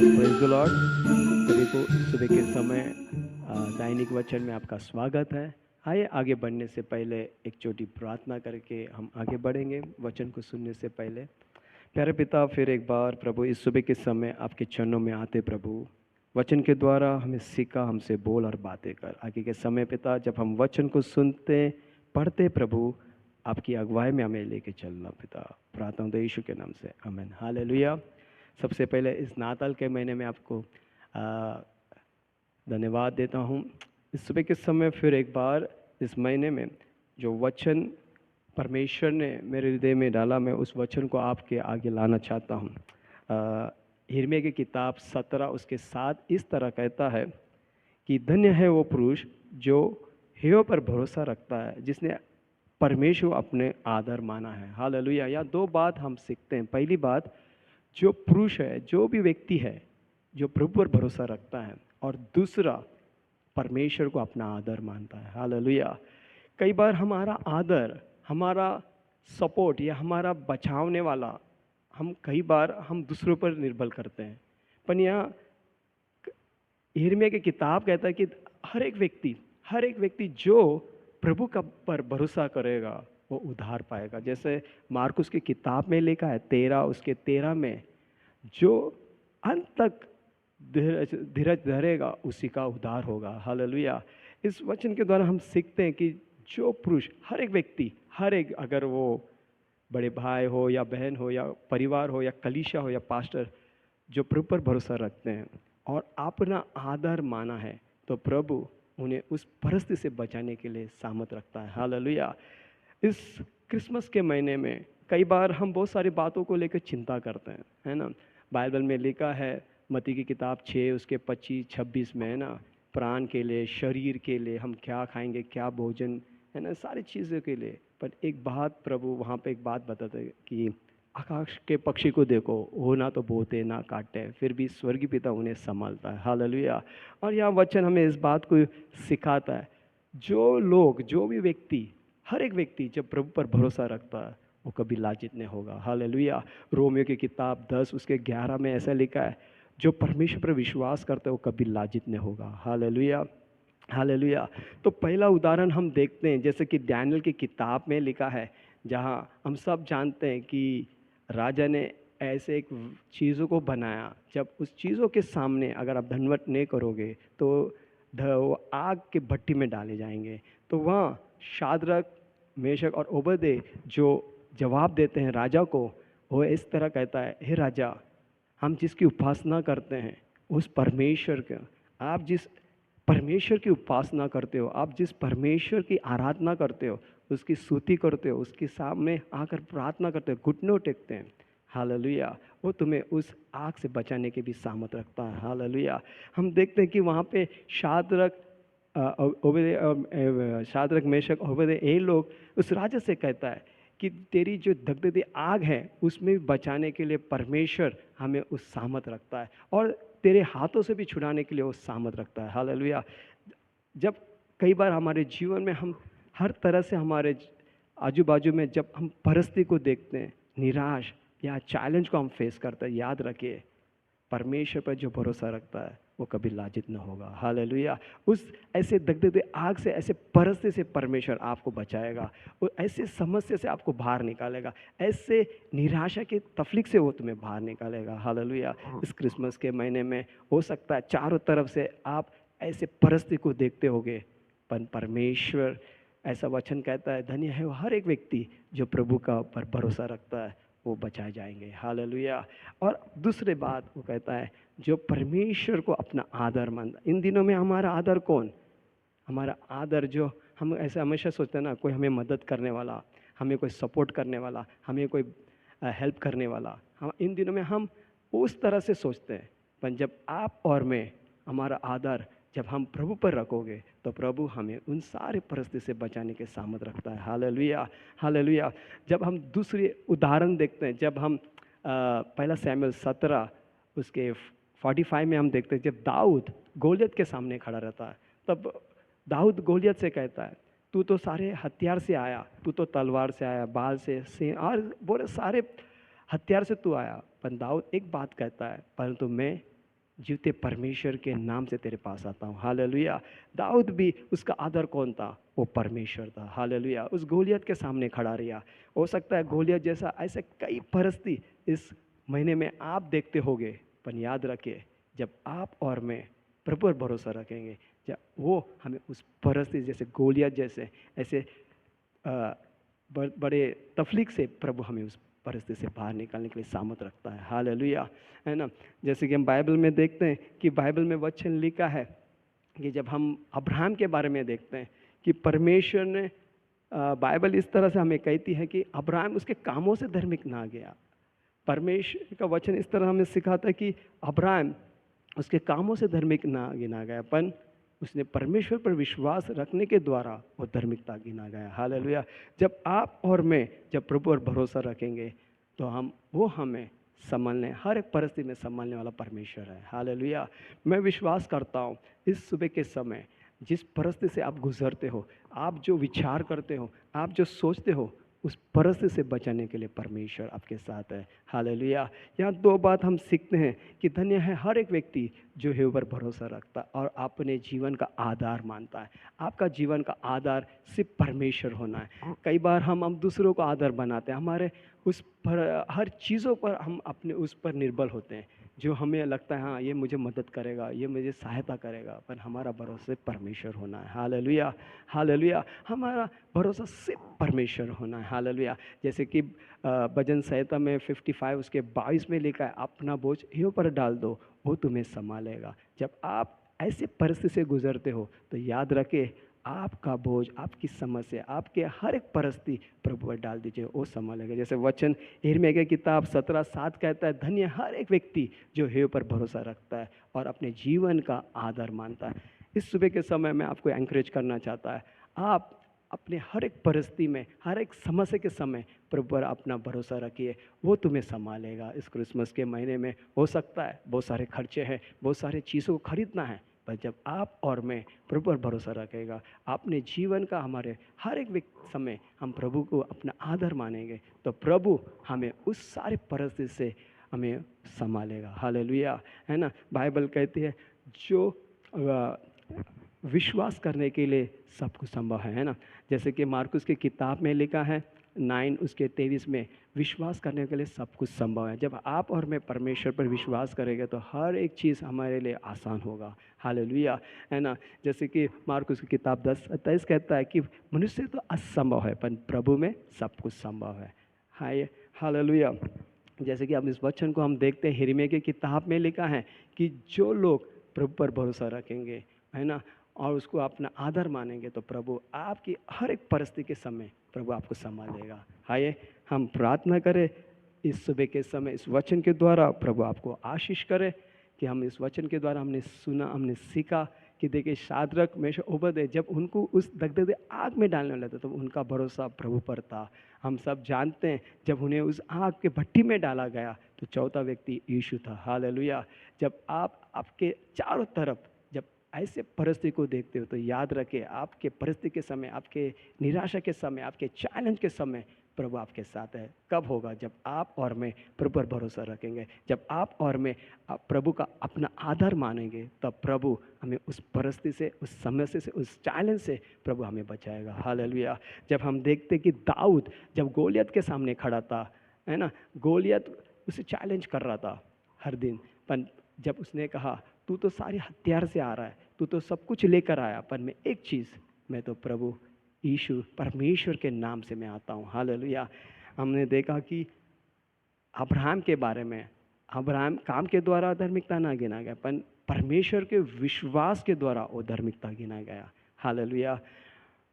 Praise the Lord. सभी को सुबह के समय दैनिक वचन में आपका स्वागत है। आइए आगे बढ़ने से पहले एक छोटी प्रार्थना करके हम आगे बढ़ेंगे वचन को सुनने से पहले। प्यारे पिता, फिर एक बार प्रभु इस सुबह के समय आपके चरणों में आते प्रभु, वचन के द्वारा हमें सीखा, हमसे बोल और बातें कर। आगे के समय पिता, जब हम वचन को सुनते पढ़ते प्रभु, आपकी अगुवाई में हमें लेके चलना पिता। प्रार्थना हूं यीशु के नाम से, आमीन। हालेलुया। सबसे पहले इस नाताल के महीने में आपको धन्यवाद देता हूँ। इस सुबह के समय फिर एक बार इस महीने में जो वचन परमेश्वर ने मेरे हृदय में डाला, मैं उस वचन को आपके आगे लाना चाहता हूँ। यिर्मयाह की किताब 17 उसके 7 इस तरह कहता है कि धन्य है वो पुरुष जो यहोवा पर भरोसा रखता है, जिसने परमेश्वर अपने आदर माना है। हालेलुया। या दो बात हम सीखते हैं। पहली बात, जो पुरुष है, जो भी व्यक्ति है जो प्रभु पर भरोसा रखता है, और दूसरा परमेश्वर को अपना आदर मानता है। हालेलुया। कई बार हमारा आदर, हमारा सपोर्ट या हमारा बचावने वाला, हम कई बार हम दूसरों पर निर्भर करते हैं। पर यहाँ यिर्मयाह की किताब कहता है कि हर एक व्यक्ति जो प्रभु का पर भरोसा करेगा वो उद्धार पाएगा। जैसे मार्कुस की किताब में लिखा है 13 उसके 13 में, जो अंत तक धीरज धरेगा उसी का उद्धार होगा। हालेलुया। इस वचन के द्वारा हम सीखते हैं कि जो पुरुष, हर एक व्यक्ति, अगर वो बड़े भाई हो या बहन हो या परिवार हो या कलीसिया हो या पास्टर, जो प्रभु पर भरोसा रखते हैं और अपना आदर माना है, तो प्रभु उन्हें उस परिस्थिति से बचाने के लिए सामर्थ रखता है। हालेलुया। इस क्रिसमस के महीने में कई बार हम बहुत सारी बातों को लेकर चिंता करते हैं, है ना। बाइबल में लिखा है मत्ती की किताब 6 उसके 25-26 में, है ना, प्राण के लिए, शरीर के लिए हम क्या खाएंगे, क्या भोजन, है ना, सारी चीज़ों के लिए। पर एक बात प्रभु वहाँ पे एक बात बताते हैं कि आकाश के पक्षी को देखो, वो ना तो बोते ना काटते, फिर भी स्वर्गीय पिता उन्हें संभालता है। हालेलुया। और यहाँ वचन हमें इस बात को सिखाता है, जो भी व्यक्ति, हर एक व्यक्ति जब प्रभु पर भरोसा रखता है वो कभी लाजित नहीं होगा। हालेलुया। रोमियो की किताब 10 उसके 11 में ऐसा लिखा है, जो परमेश्वर पर विश्वास करता है वो कभी लाजित नहीं होगा। हालेलुया। हालेलुया। तो पहला उदाहरण हम देखते हैं, जैसे कि डैनियल की किताब में लिखा है, जहाँ हम सब जानते हैं कि राजा ने ऐसे एक चीज़ों को बनाया, जब उस चीज़ों के सामने अगर आप दंडवत नहीं करोगे तो वो आग के भट्टी में डाले जाएंगे। तो वहाँ शाद्रक, मेशक और ओबदे जो जवाब देते हैं राजा को, वो इस तरह कहता है, हे राजा, हम जिसकी उपासना करते हैं उस परमेश्वर का, आप जिस परमेश्वर की उपासना करते हो, आप जिस परमेश्वर की आराधना करते हो, उसकी स्तुति करते हो, उसके सामने आकर प्रार्थना करते हो, घुटनों टेकते हैं, हालेलुया, वो तुम्हें उस आग से बचाने की भी सामर्थ रखता है। हालेलुया। हम देखते हैं कि वहाँ पे शाद्रक, मेशक, ओबेदे, ये लोग उस राजा से कहता है कि तेरी जो दगदगी आग है उसमें भी बचाने के लिए परमेश्वर हमें उस सामर्थ रखता है, और तेरे हाथों से भी छुड़ाने के लिए वो सामर्थ रखता है। हालेलुया। जब कई बार हमारे जीवन में हम हर तरह से हमारे आजू बाजू में जब हम परिस्थिति को देखते हैं, निराश या चैलेंज को हम फेस करते हैं, याद रखिए परमेश्वर पर जो भरोसा रखता है वो कभी लाजित न होगा। हालेलुया। उस ऐसे दगदगे आग से, ऐसे परिस्थिति से परमेश्वर आपको बचाएगा, और ऐसे समस्या से आपको बाहर निकालेगा, ऐसे निराशा की तफलीक से वो तुम्हें बाहर निकालेगा। हालेलुया। इस क्रिसमस के महीने में हो सकता है चारों तरफ से आप ऐसे परिस्थिति को देखते होगे, पर परमेश्वर, ऐसा वचन कहता है, धन्य है वो हर एक व्यक्ति जो प्रभु का पर भरोसा रखता है, वो बचाए जाएंगे। हालेलुया। और दूसरी बात वो कहता है, जो परमेश्वर को अपना आदर मानता। इन दिनों में हमारा आदर कौन? हमारा आदर, जो हम ऐसे हमेशा सोचते हैं ना, कोई हमें मदद करने वाला, हमें कोई सपोर्ट करने वाला, हमें कोई हेल्प करने वाला, हम इन दिनों में हम उस तरह से सोचते हैं। पर जब आप और मैं, हमारा आदर जब हम प्रभु पर रखोगे तो प्रभु हमें उन सारे परिस्थिति से बचाने के सामर्थ रखता है। हालेलुया। हालेलुया। जब हम दूसरी उदाहरण देखते हैं, जब हम पहला सैमुएल 17 उसके 45 में हम देखते हैं, जब दाऊद गोलियत के सामने खड़ा रहता है, तब दाऊद गोलियत से कहता है, तू तो सारे हथियार से आया, तू तो तलवार से आया, बाल से और बोले सारे हथियार से तू आया। पर दाऊद एक बात कहता है, परंतु मैं जीवते परमेश्वर के नाम से तेरे पास आता हूँ। हालेलुया। दाऊद भी, उसका आदर कौन था? वो परमेश्वर था। हालेलुया। उस गोलियत के सामने खड़ा रहा। हो सकता है गोलियत जैसा ऐसे कई परिस्थिति इस महीने में आप देखते होगे, पर याद रखिए, जब आप और मैं प्रभु पर भरोसा रखेंगे, जब वो हमें उस परिस्थिति जैसे गोलियत जैसे ऐसे बड़े तफलीक से प्रभु हमें उस परिस्थिति से बाहर निकालने के लिए सामर्थ रखता है। हालेलुया। है ना। जैसे कि हम बाइबल में देखते हैं कि बाइबल में वचन लिखा है कि जब हम अब्राहम के बारे में देखते हैं कि परमेश्वर ने बाइबल इस तरह से हमें कहती है कि अब्राहम उसके कामों से धार्मिक ना गया। परमेश्वर का वचन इस तरह हमें सिखाता है कि अब्राहम उसके कामों से धार्मिक ना गिना गया, पर उसने परमेश्वर पर विश्वास रखने के द्वारा वो धार्मिकता गिना गया। हालेलुया। जब आप और मैं जब प्रभु पर भरोसा रखेंगे तो वो हमें संभालने, हर एक परिस्थिति में संभालने वाला परमेश्वर है। हालेलुया। मैं विश्वास करता हूँ इस सुबह के समय जिस परिस्थिति से आप गुजरते हो, आप जो विचार करते हो, आप जो सोचते हो, उस परिस्थिति से बचाने के लिए परमेश्वर आपके साथ है। हालेलुया। यहाँ दो बात हम सीखते हैं कि धन्य है हर एक व्यक्ति जो है ऊपर भरोसा रखता और अपने जीवन का आधार मानता है। आपका जीवन का आधार सिर्फ परमेश्वर होना है। कई बार हम दूसरों को आधार बनाते हैं, हमारे उस पर हर चीज़ों पर हम अपने उस पर निर्भर होते हैं, जो हमें लगता है हाँ ये मुझे मदद करेगा, ये मुझे सहायता करेगा, पर हमारा भरोसा परमेश्वर होना है। हालेलुया। हालेलुया। हमारा भरोसा सिर्फ परमेश्वर होना है। हालेलुया। जैसे कि भजन संहिता में 55 उसके 22 में लिखा है, अपना बोझ हीरों पर डाल दो, वो तुम्हें संभालेगा। जब आप ऐसे परिस्थिति से गुजरते हो तो याद रखें, आपका बोझ, आपकी समस्या, आपके हर एक परिस्थिति प्रभु पर डाल दीजिए, वो संभालेगा। जैसे वचन यिर्मयाह की किताब 17:7 कहता है, धन्य हर एक व्यक्ति जो है पर भरोसा रखता है और अपने जीवन का आधार मानता है। इस सुबह के समय में आपको एंकरेज करना चाहता है, आप अपने हर एक परिस्थिति में, हर एक समस्या के समय प्रभु पर अपना भरोसा रखिए, वो तुम्हें संभालेगा। इस क्रिसमस के महीने में हो सकता है बहुत सारे खर्चे हैं, बहुत सारे चीज़ों को खरीदना है, पर जब आप और मैं प्रभु पर भरोसा रखेगा, अपने जीवन का हमारे हर एक समय हम प्रभु को अपना आधार मानेंगे, तो प्रभु हमें उस सारे परिस्थिति से हमें संभालेगा। हालेलुया। है ना। बाइबल कहती है जो विश्वास करने के लिए सब कुछ संभव है ना। जैसे कि मार्कुस की किताब में लिखा है 9 उसके 23 में, विश्वास करने के लिए सब कुछ संभव है। जब आप और मैं परमेश्वर पर विश्वास करेंगे तो हर एक चीज़ हमारे लिए आसान होगा। हालेलुया। है ना। जैसे कि मार्कुस की किताब 10:23 कहता है कि मनुष्य तो असंभव है पर प्रभु में सब कुछ संभव है। हाय हालेलुया। जैसे कि अब इस वचन को हम देखते हैं, यिर्मयाह की किताब में लिखा है कि जो लोग प्रभु पर भरोसा रखेंगे, है ना, और उसको अपना आधार मानेंगे, तो प्रभु आपकी हर एक परिस्थिति के समय प्रभु आपको संभालेगा। आइए हम प्रार्थना करें इस सुबह के समय, इस वचन के द्वारा प्रभु आपको आशीष करे कि हम इस वचन के द्वारा हमने सुना, हमने सीखा कि देखिए शाद्रक मेशक ओबेदेदो जब उनको उस दगदगे आग में डालने वाला था तो उनका भरोसा प्रभु पर था। हम सब जानते हैं जब उन्हें उस आग के भट्टी में डाला गया तो चौथा व्यक्ति यीशु था। हालेलुया। जब आप आपके चारों तरफ जब ऐसे परिस्थिति को देखते हो तो याद रखें, आपके परिस्थिति के समय, आपके निराशा के समय, आपके चैलेंज के समय प्रभु आपके साथ है। कब होगा? जब आप और मैं प्रभु पर भरोसा रखेंगे, जब आप और मैं प्रभु का अपना आधार मानेंगे, तब प्रभु हमें उस परिस्थिति से, उस समस्या से, उस चैलेंज से प्रभु हमें बचाएगा। हालेलुया। जब हम देखते कि दाऊद जब गोलियत के सामने खड़ा था, है ना, गोलियत उसे चैलेंज कर रहा था हर दिन, पर जब उसने कहा तू तो सारे हथियार से आ रहा है, तू तो सब कुछ लेकर आया, पर मैं एक चीज़, मैं तो प्रभु यीशु परमेश्वर के नाम से मैं आता हूँ। हालेलुया। हमने देखा कि अब्राहम के बारे में, अब्राहम काम के द्वारा धार्मिकता ना गिना गया, पर परमेश्वर के विश्वास के द्वारा वो धार्मिकता गिना गया। हालेलुया।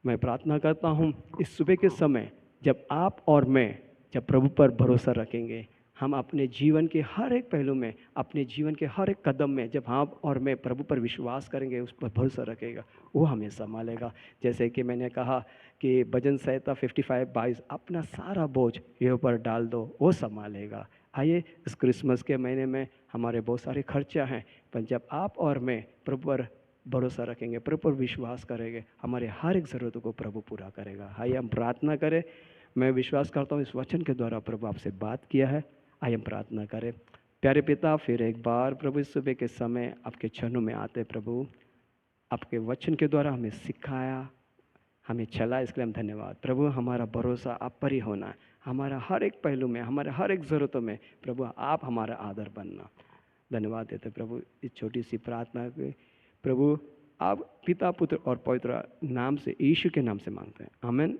मैं प्रार्थना करता हूँ इस सुबह के समय जब आप और मैं जब प्रभु पर भरोसा रखेंगे, हम अपने जीवन के हर एक पहलू में, अपने जीवन के हर एक कदम में जब आप और मैं प्रभु पर विश्वास करेंगे, उस पर भरोसा रखेगा, वो हमें संभालेगा। जैसे कि मैंने कहा कि भजन संहिता 55:22, अपना सारा बोझ ये पर डाल दो, वो संभालेगा। आइए इस क्रिसमस के महीने में हमारे बहुत सारे खर्चा हैं, पर जब आप और मैं प्रभु पर भरोसा रखेंगे, प्रभु पर विश्वास करेंगे, हमारे हर एक ज़रूरतों को प्रभु पूरा करेगा। आइए हम प्रार्थना करें। मैं विश्वास करता हूँ इस वचन के द्वारा प्रभु आपसे बात किया है। आइए हम प्रार्थना करें। प्यारे पिता, फिर एक बार प्रभु इस सुबह के समय आपके चरणों में आते प्रभु, आपके वचन के द्वारा हमें सिखाया, हमें चला, इसके लिए हम धन्यवाद प्रभु। हमारा भरोसा आप पर ही होना है, हमारा हर एक पहलू में, हमारे हर एक ज़रूरतों में प्रभु आप हमारा आदर बनना। धन्यवाद देते प्रभु इस छोटी सी प्रार्थना के प्रभु, आप पिता पुत्र और पवित्र नाम से, यीशु के नाम से मांगते हैं, आमीन।